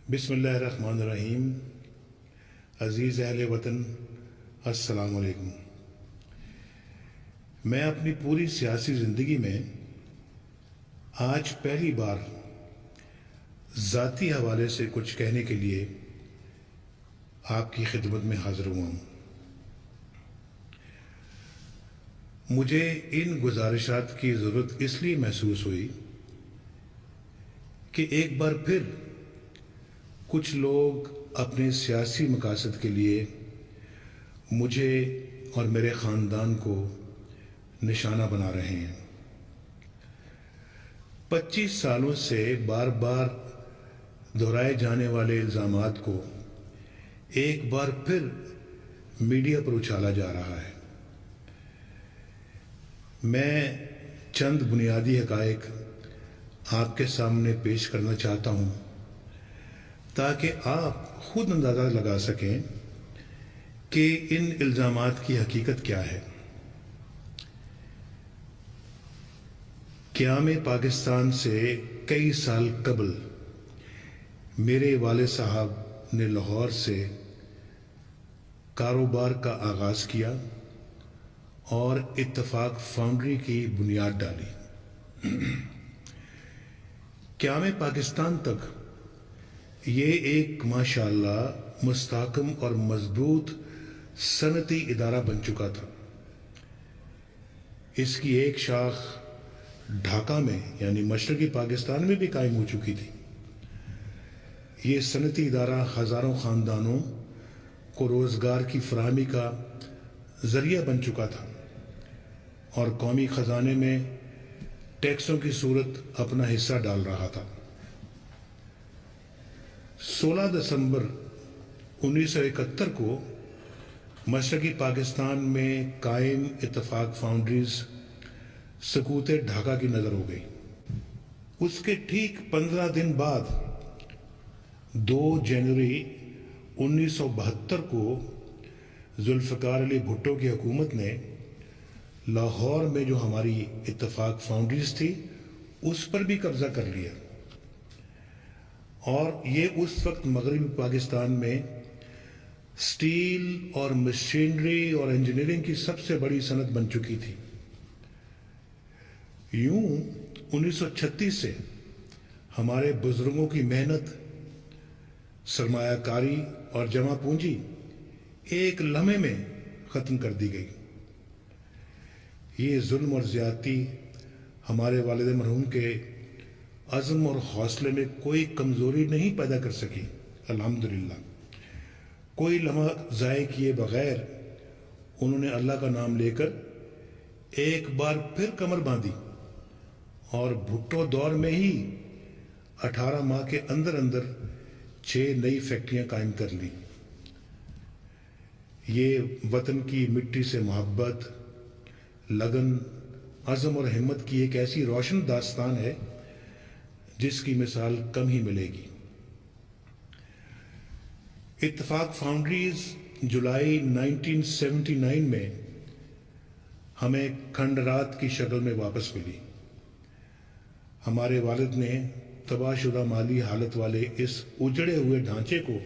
بسم اللہ الرحمن الرحیم۔ عزیز اہل وطن، السلام علیکم۔ میں اپنی پوری سیاسی زندگی میں آج پہلی بار ذاتی حوالے سے کچھ کہنے کے لیے آپ کی خدمت میں حاضر ہوا ہوں۔ مجھے ان گزارشات کی ضرورت اس لیے محسوس ہوئی کہ ایک بار پھر کچھ لوگ اپنے سیاسی مقاصد کے لیے مجھے اور میرے خاندان کو نشانہ بنا رہے ہیں۔ 25 سالوں سے بار بار دہرائے جانے والے الزامات کو ایک بار پھر میڈیا پر اچھالا جا رہا ہے۔ میں چند بنیادی حقائق آپ کے سامنے پیش کرنا چاہتا ہوں تاکہ آپ خود اندازہ لگا سکیں کہ ان الزامات کی حقیقت کیا ہے۔ قیام پاکستان سے کئی سال قبل میرے والد صاحب نے لاہور سے کاروبار کا آغاز کیا اور اتفاق فاؤنڈری کی بنیاد ڈالی۔ قیام پاکستان تک یہ ایک ماشاءاللہ مستحکم اور مضبوط صنعتی ادارہ بن چکا تھا۔ اس کی ایک شاخ ڈھاکہ میں یعنی مشرقی پاکستان میں بھی قائم ہو چکی تھی۔ یہ صنعتی ادارہ ہزاروں خاندانوں کو روزگار کی فراہمی کا ذریعہ بن چکا تھا اور قومی خزانے میں ٹیکسوں کی صورت اپنا حصہ ڈال رہا تھا۔ 16 دسمبر 1971 کو مشرقی پاکستان میں قائم اتفاق فاؤنڈریز سقوط ڈھاکہ کی نظر ہو گئی۔ اس کے ٹھیک 15 دن بعد 2 جنوری 1972 کو ذوالفقار علی بھٹو کی حکومت نے لاہور میں جو ہماری اتفاق فاؤنڈریز تھی اس پر بھی قبضہ کر لیا، اور یہ اس وقت مغربی پاکستان میں سٹیل اور مشینری اور انجینئرنگ کی سب سے بڑی صنعت بن چکی تھی۔ یوں 1936 سے ہمارے بزرگوں کی محنت، سرمایہ کاری اور جمع پونجی ایک لمحے میں ختم کر دی گئی۔ یہ ظلم اور زیادتی ہمارے والد مرحوم کے عزم اور حوصلے میں کوئی کمزوری نہیں پیدا کر سکی۔ الحمدللہ کوئی لمحہ ضائع کیے بغیر انہوں نے اللہ کا نام لے کر ایک بار پھر کمر باندھی اور بھٹو دور میں ہی 18 ماہ کے اندر اندر 6 نئی فیکٹریاں قائم کر لی۔ یہ وطن کی مٹی سے محبت، لگن، عزم اور ہمت کی ایک ایسی روشن داستان ہے جس کی مثال کم ہی ملے گی۔ اتفاق فاؤنڈریز جولائی 1979 میں ہمیں کھنڈرات کی شکل میں واپس ملی۔ ہمارے والد نے تباہ شدہ مالی حالت والے اس اجڑے ہوئے ڈھانچے کو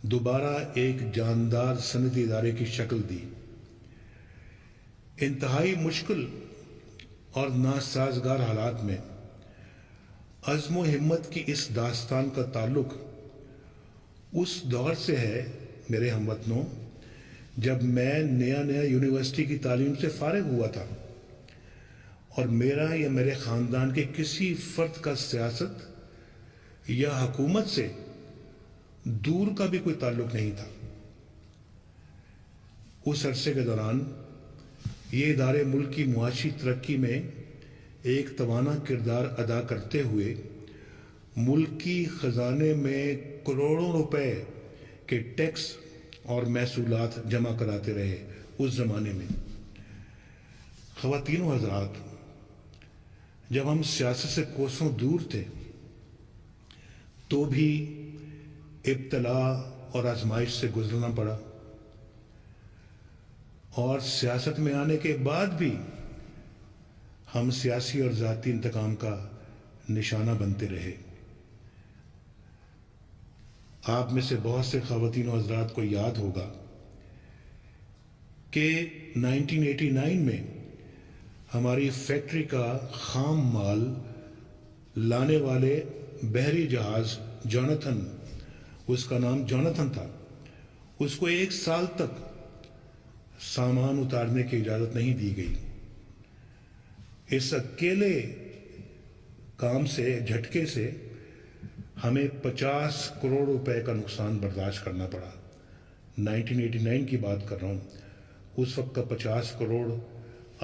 دوبارہ ایک جاندار صنعتی ادارے کی شکل دی۔ انتہائی مشکل اور ناسازگار حالات میں عزم و ہمت کی اس داستان کا تعلق اس دور سے ہے میرے ہم وطنوں، جب میں نیا یونیورسٹی کی تعلیم سے فارغ ہوا تھا اور میرا یا میرے خاندان کے کسی فرد کا سیاست یا حکومت سے دور کا بھی کوئی تعلق نہیں تھا۔ اس عرصے کے دوران یہ ادارے ملک کی معاشی ترقی میں ایک توانا کردار ادا کرتے ہوئے ملکی خزانے میں کروڑوں روپے کے ٹیکس اور محصولات جمع کراتے رہے۔ اس زمانے میں خواتین و حضرات، جب ہم سیاست سے کوسوں دور تھے تو بھی ابتلا اور آزمائش سے گزرنا پڑا، اور سیاست میں آنے کے بعد بھی ہم سیاسی اور ذاتی انتقام کا نشانہ بنتے رہے۔ آپ میں سے بہت سے خواتین و حضرات کو یاد ہوگا کہ 1989 میں ہماری فیکٹری کا خام مال لانے والے بحری جہاز جوناتھن، اس کا نام جوناتھن تھا، اس کو 1 سال تک سامان اتارنے کی اجازت نہیں دی گئی۔ اس اکیلے کام سے، جھٹکے سے ہمیں 50 کروڑ روپے کا نقصان برداشت کرنا پڑا۔ 1989 کی بات کر رہا ہوں، اس وقت کا 50 کروڑ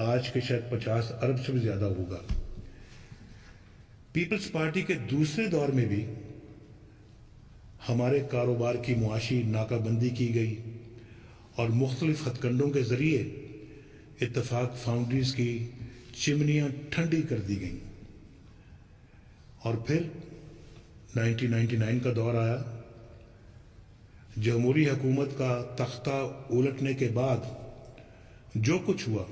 آج کے شاید 50 ارب سے بھی زیادہ ہوگا۔ پیپلز پارٹی کے دوسرے دور میں بھی ہمارے کاروبار کی معاشی ناکہ بندی کی گئی اور مختلف ہتھ کنڈوں کے ذریعے اتفاق فاؤنڈریز کی چمنیاں ٹھنڈی کر دی گئیں۔ اور پھر 1999 کا دور آیا، جمہوری حکومت کا تختہ الٹنے کے بعد جو کچھ ہوا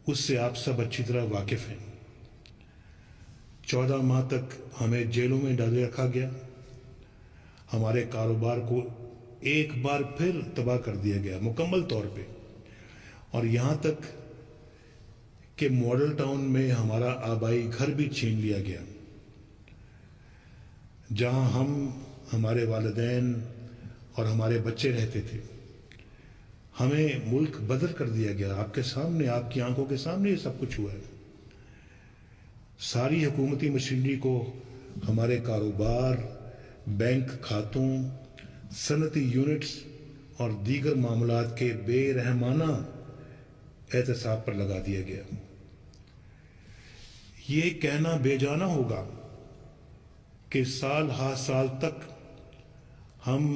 اس سے آپ سب اچھی طرح واقف ہیں۔ 14 ماہ تک ہمیں جیلوں میں ڈالے رکھا گیا، ہمارے کاروبار کو ایک بار پھر تباہ کر دیا گیا مکمل طور پہ، اور یہاں تک کہ ماڈل ٹاؤن میں ہمارا آبائی گھر بھی چھین لیا گیا، جہاں ہم، ہمارے والدین اور ہمارے بچے رہتے تھے۔ ہمیں ملک بدر کر دیا گیا، آپ کے سامنے، آپ کی آنکھوں کے سامنے یہ سب کچھ ہوا ہے۔ ساری حکومتی مشینری کو ہمارے کاروبار، بینک کھاتوں، صنعتی یونٹس اور دیگر معاملات کے بے رحمانہ احتساب پر لگا دیا گیا۔ یہ کہنا بے جانا ہوگا کہ سال ہا سال تک ہم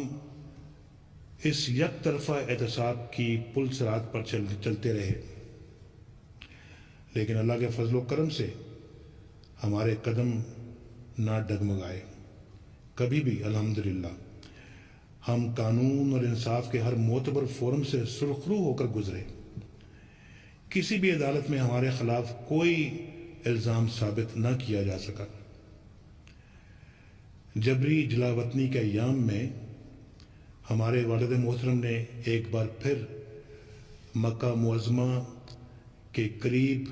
اس یک طرفہ احتساب کی پل صراط پر چلتے رہے، لیکن اللہ کے فضل و کرم سے ہمارے قدم نہ ڈگمگائے کبھی بھی۔ الحمدللہ ہم قانون اور انصاف کے ہر معتبر فورم سے سرخرو ہو کر گزرے، کسی بھی عدالت میں ہمارے خلاف کوئی الزام ثابت نہ کیا جا سکا۔ جبری جلا وطنی کے ایام میں ہمارے والد محترم نے ایک بار پھر مکہ معظمہ کے قریب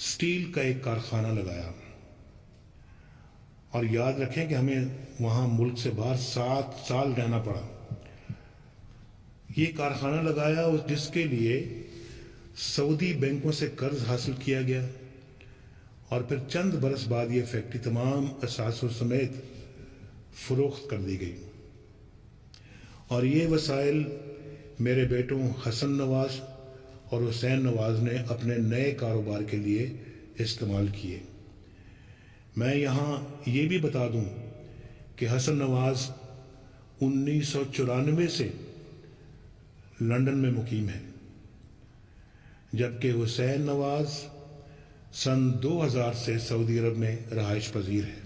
سٹیل کا ایک کارخانہ لگایا، اور یاد رکھیں کہ ہمیں وہاں ملک سے باہر 7 سال رہنا پڑا۔ یہ کارخانہ لگایا جس کے لیے سعودی بینکوں سے قرض حاصل کیا گیا، اور پھر چند برس بعد یہ فیکٹری تمام اثاثوں سمیت فروخت کر دی گئی، اور یہ وسائل میرے بیٹوں حسن نواز اور حسین نواز نے اپنے نئے کاروبار کے لیے استعمال کیے۔ میں یہاں یہ بھی بتا دوں کہ حسن نواز 1994 سے لندن میں مقیم ہے، جبکہ حسین نواز سن 2000 سے سعودی عرب میں رہائش پذیر ہے۔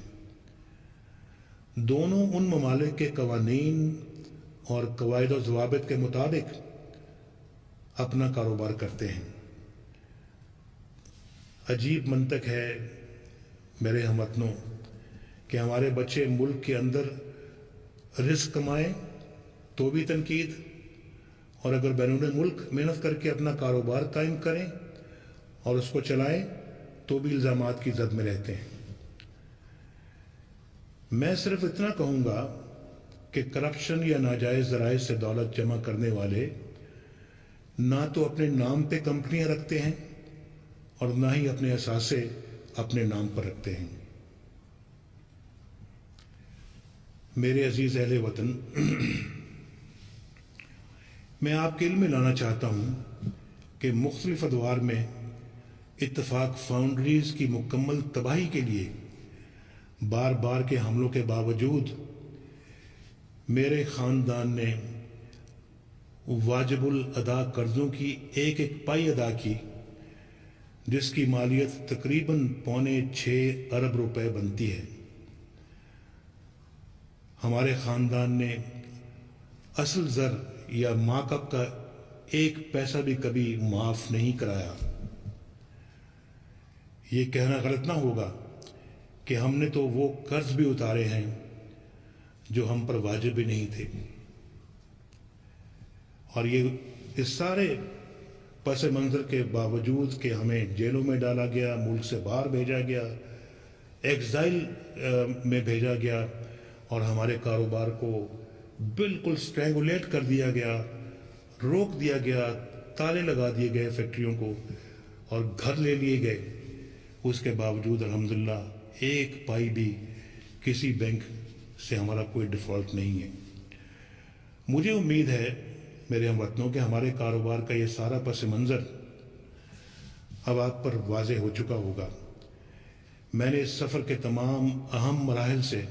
دونوں ان ممالک کے قوانین اور قواعد و ضوابط کے مطابق اپنا کاروبار کرتے ہیں۔ عجیب منطق ہے میرے ہم وطنوں کہ ہمارے بچے ملک کے اندر رزق کمائیں تو بھی تنقید، اور اگر بیرون ملک محنت کر کے اپنا کاروبار قائم کریں اور اس کو چلائیں تو بھی الزامات کی زد میں رہتے ہیں۔ میں صرف اتنا کہوں گا کہ کرپشن یا ناجائز ذرائع سے دولت جمع کرنے والے نہ تو اپنے نام پہ کمپنیاں رکھتے ہیں اور نہ ہی اپنے اثاثے اپنے نام پر رکھتے ہیں۔ میرے عزیز اہل وطن، میں آپ کے علم میں لانا چاہتا ہوں کہ مختلف ادوار میں اتفاق فاؤنڈریز کی مکمل تباہی کے لیے بار بار کے حملوں کے باوجود میرے خاندان نے واجب الادا قرضوں کی ایک پائی ادا کی، جس کی مالیت تقریباً 5.25 ارب روپے بنتی ہے۔ ہمارے خاندان نے اصل زر یا مارک اپ کا 1 پیسہ بھی کبھی معاف نہیں کرایا۔ یہ کہنا غلط نہ ہوگا کہ ہم نے تو وہ قرض بھی اتارے ہیں جو ہم پر واجب بھی نہیں تھے. اور یہ اس سارے پس منظر کے باوجود کہ ہمیں جیلوں میں ڈالا گیا، ملک سے باہر بھیجا گیا، ایگزائل میں بھیجا گیا، اور ہمارے کاروبار کو بالکل سٹرینگولیٹ کر دیا گیا، روک دیا گیا، تالے لگا دیے گئے فیکٹریوں کو، اور گھر لے لیے گئے. اس کے باوجود الحمدللہ ایک پائی بھی کسی بینک سے ہمارا کوئی ڈیفالٹ نہیں ہے. مجھے امید ہے میرے ہم وطنوں کہ ہمارے کاروبار کا یہ سارا پس منظر اب آپ پر واضح ہو چکا ہوگا. میں نے اس سفر کے تمام اہم مراحل سے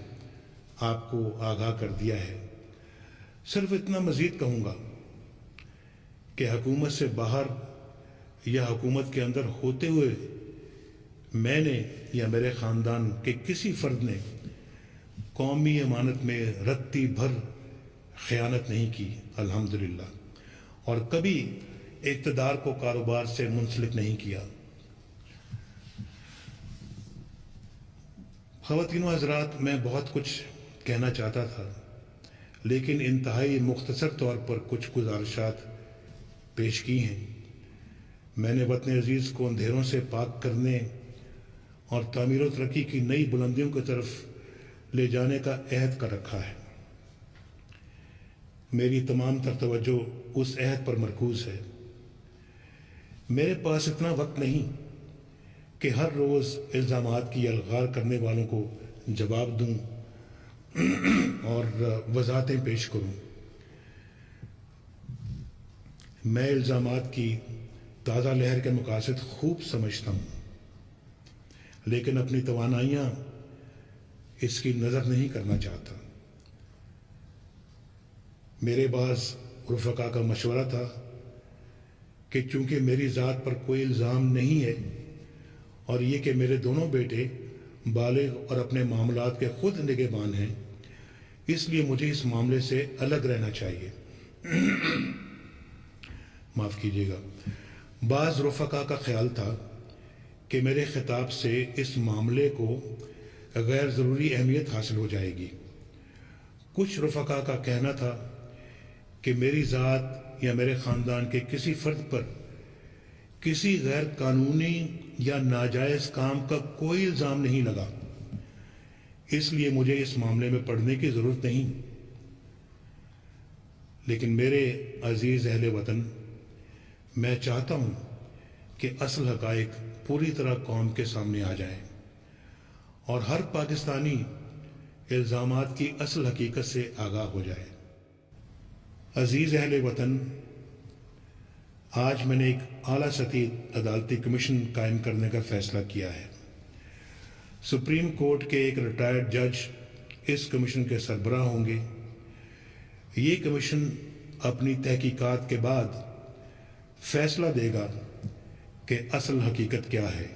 آپ کو آگاہ کر دیا ہے. صرف اتنا مزید کہوں گا کہ حکومت سے باہر یا حکومت کے اندر ہوتے ہوئے میں نے یا میرے خاندان کے کسی فرد نے قومی امانت میں رتی بھر خیانت نہیں کی الحمدللہ، اور کبھی اقتدار کو کاروبار سے منسلک نہیں کیا. خواتین و حضرات، میں بہت کچھ کہنا چاہتا تھا، لیکن انتہائی مختصر طور پر کچھ گزارشات پیش کی ہیں. میں نے وطن عزیز کو اندھیروں سے پاک کرنے اور تعمیر و ترقی کی نئی بلندیوں کی طرف لے جانے کا عہد کر رکھا ہے. میری تمام تر توجہ اس عہد پر مرکوز ہے. میرے پاس اتنا وقت نہیں کہ ہر روز الزامات کی الغار کرنے والوں کو جواب دوں اور وضاحتیں پیش کروں. میں الزامات کی تازہ لہر کے مقاصد خوب سمجھتا ہوں، لیکن اپنی توانائیاں اس کی نظر نہیں کرنا چاہتا. میرے بعض رفقا کا مشورہ تھا کہ چونکہ میری ذات پر کوئی الزام نہیں ہے اور یہ کہ میرے دونوں بیٹے بالغ اور اپنے معاملات کے خود نگہبان ہیں، اس لیے مجھے اس معاملے سے الگ رہنا چاہیے. معاف کیجیے گا. بعض رفقا کا خیال تھا کہ میرے خطاب سے اس معاملے کو غیر ضروری اہمیت حاصل ہو جائے گی. کچھ رفقا کا کہنا تھا کہ میری ذات یا میرے خاندان کے کسی فرد پر کسی غیر قانونی یا ناجائز کام کا کوئی الزام نہیں لگا، اس لیے مجھے اس معاملے میں پڑھنے کی ضرورت نہیں. لیکن میرے عزیز اہل وطن، میں چاہتا ہوں کہ اصل حقائق پوری طرح قوم کے سامنے آ جائیں اور ہر پاکستانی الزامات کی اصل حقیقت سے آگاہ ہو جائے. عزیز اہل وطن، آج میں نے ایک اعلیٰ سطحی عدالتی کمیشن قائم کرنے کا فیصلہ کیا ہے. سپریم کورٹ کے ایک ریٹائرڈ جج اس کمیشن کے سربراہ ہوں گے. یہ کمیشن اپنی تحقیقات کے بعد فیصلہ دے گا کہ اصل حقیقت کیا ہے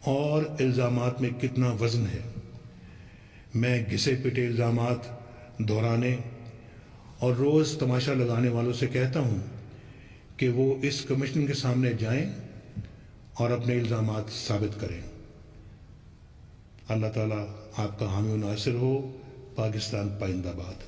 اور الزامات میں کتنا وزن ہے. میں گھسے پٹے الزامات دہرانے اور روز تماشا لگانے والوں سے کہتا ہوں کہ وہ اس کمیشن کے سامنے جائیں اور اپنے الزامات ثابت کریں. اللہ تعالیٰ آپ کا حامی و ناصر ہو. پاکستان پائندہ باد.